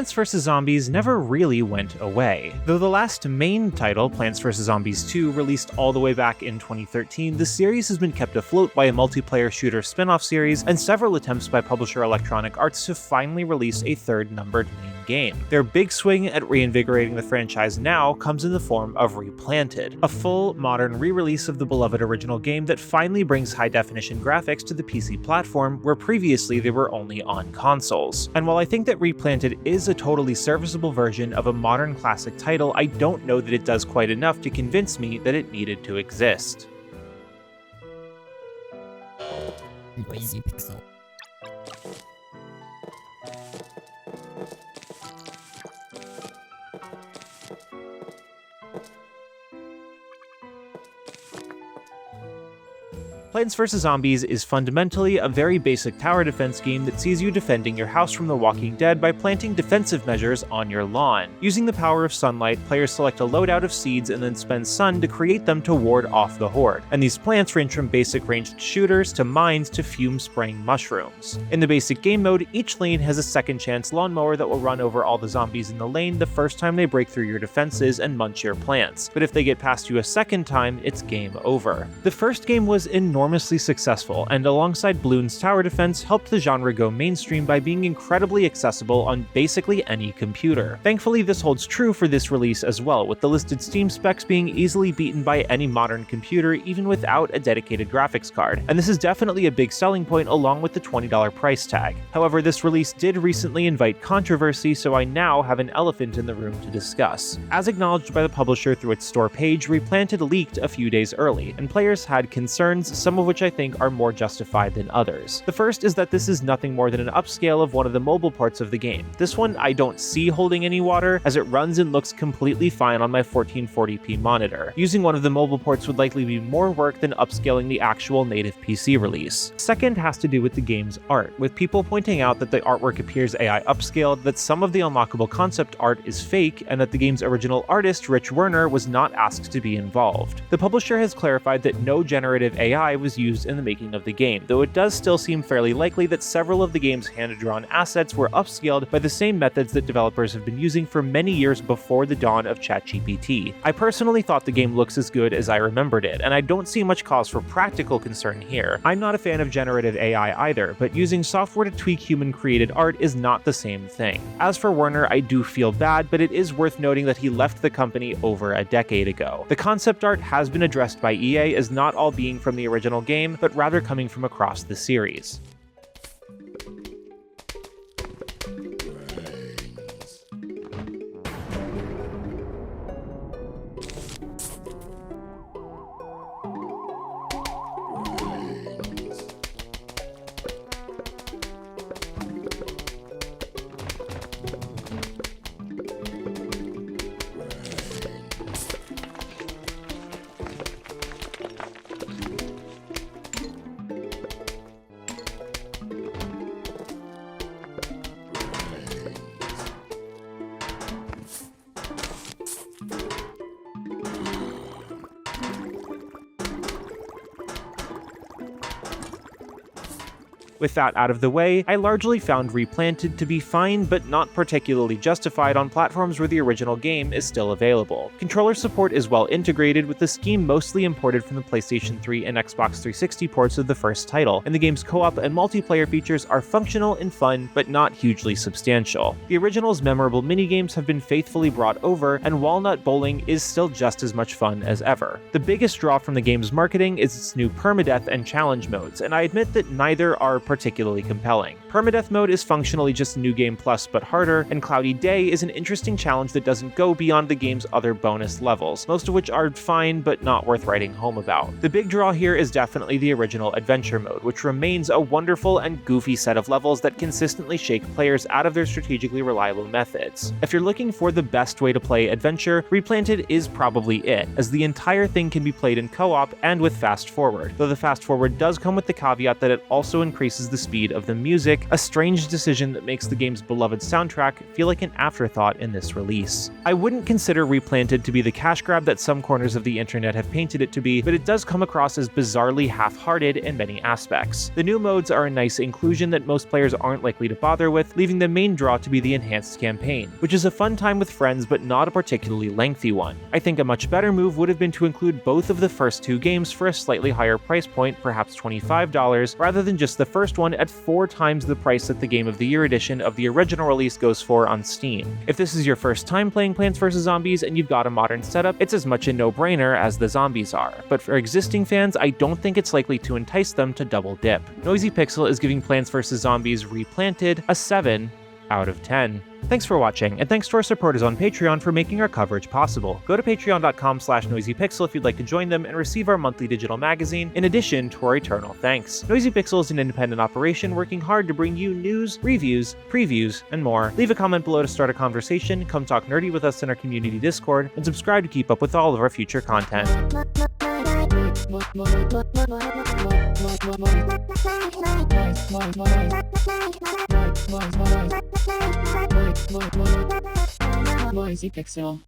Plants vs. Zombies never really went away. Though the last main title, Plants vs. Zombies 2, released all the way back in 2013, the series has been kept afloat by a multiplayer shooter spin-off series and several attempts by publisher Electronic Arts to finally release a third numbered main game. Their big swing at reinvigorating the franchise now comes in the form of Replanted, a full, modern re-release of the beloved original game that finally brings high-definition graphics to the PC platform where previously they were only on consoles. And while I think that Replanted is a totally serviceable version of a modern classic title, I don't know that it does quite enough to convince me that it needed to exist. Lazy pixel. Plants vs. Zombies is fundamentally a very basic tower defense game that sees you defending your house from the Walking Dead by planting defensive measures on your lawn. Using the power of sunlight, players select a loadout of seeds and then spend sun to create them to ward off the horde. And these plants range from basic ranged shooters to mines to fume-spraying mushrooms. In the basic game mode, each lane has a second chance lawnmower that will run over all the zombies in the lane the first time they break through your defenses and munch your plants. But if they get past you a second time, it's game over. The first game was enormously successful, and alongside Bloons tower defense, helped the genre go mainstream by being incredibly accessible on basically any computer. Thankfully, this holds true for this release as well, with the listed Steam specs being easily beaten by any modern computer even without a dedicated graphics card, and this is definitely a big selling point along with the $20 price tag. However, this release did recently invite controversy, so I now have an elephant in the room to discuss. As acknowledged by the publisher through its store page, Replanted leaked a few days early, and players had concerns, some of which I think are more justified than others. The first is that this is nothing more than an upscale of one of the mobile parts of the game. This one I don't see holding any water, as it runs and looks completely fine on my 1440p monitor. Using one of the mobile ports would likely be more work than upscaling the actual native PC release. Second has to do with the game's art, with people pointing out that the artwork appears AI upscaled, that some of the unlockable concept art is fake, and that the game's original artist, Rich Werner, was not asked to be involved. The publisher has clarified that no generative AI was used in the making of the game, though it does still seem fairly likely that several of the game's hand-drawn assets were upscaled by the same methods that developers have been using for many years before the dawn of ChatGPT. I personally thought the game looks as good as I remembered it, and I don't see much cause for practical concern here. I'm not a fan of generative AI either, but using software to tweak human-created art is not the same thing. As for Werner, I do feel bad, but it is worth noting that he left the company over a decade ago. The concept art has been addressed by EA as not all being from the original game, but rather coming from across the series. With that out of the way, I largely found Replanted to be fine but not particularly justified on platforms where the original game is still available. Controller support is well integrated, with the scheme mostly imported from the PlayStation 3 and Xbox 360 ports of the first title, and the game's co-op and multiplayer features are functional and fun, but not hugely substantial. The original's memorable minigames have been faithfully brought over, and Walnut Bowling is still just as much fun as ever. The biggest draw from the game's marketing is its new permadeath and challenge modes, and I admit that neither are particularly compelling. Permadeath mode is functionally just New Game Plus but harder, and Cloudy Day is an interesting challenge that doesn't go beyond the game's other bonus levels, most of which are fine but not worth writing home about. The big draw here is definitely the original Adventure mode, which remains a wonderful and goofy set of levels that consistently shake players out of their strategically reliable methods. If you're looking for the best way to play Adventure, Replanted is probably it, as the entire thing can be played in co-op and with fast forward, though the fast forward does come with the caveat that it also increases versus the speed of the music, a strange decision that makes the game's beloved soundtrack feel like an afterthought in this release. I wouldn't consider Replanted to be the cash grab that some corners of the internet have painted it to be, but it does come across as bizarrely half-hearted in many aspects. The new modes are a nice inclusion that most players aren't likely to bother with, leaving the main draw to be the enhanced campaign, which is a fun time with friends but not a particularly lengthy one. I think a much better move would have been to include both of the first two games for a slightly higher price point, perhaps $25, rather than just the first one at 4 times the price that the Game of the Year edition of the original release goes for on Steam. If this is your first time playing Plants vs. Zombies and you've got a modern setup, it's as much a no-brainer as the zombies are. But for existing fans, I don't think it's likely to entice them to double dip. Noisy Pixel is giving Plants vs. Zombies Replanted a 7 out of 10. Thanks for watching, and thanks to our supporters on Patreon for making our coverage possible. Go to patreon.com/noisypixel if you'd like to join them and receive our monthly digital magazine, in addition to our eternal thanks. Noisy Pixel is an independent operation working hard to bring you news, reviews, previews, and more. Leave a comment below to start a conversation, come talk nerdy with us in our community Discord, and subscribe to keep up with all of our future content. Noisy Pixel.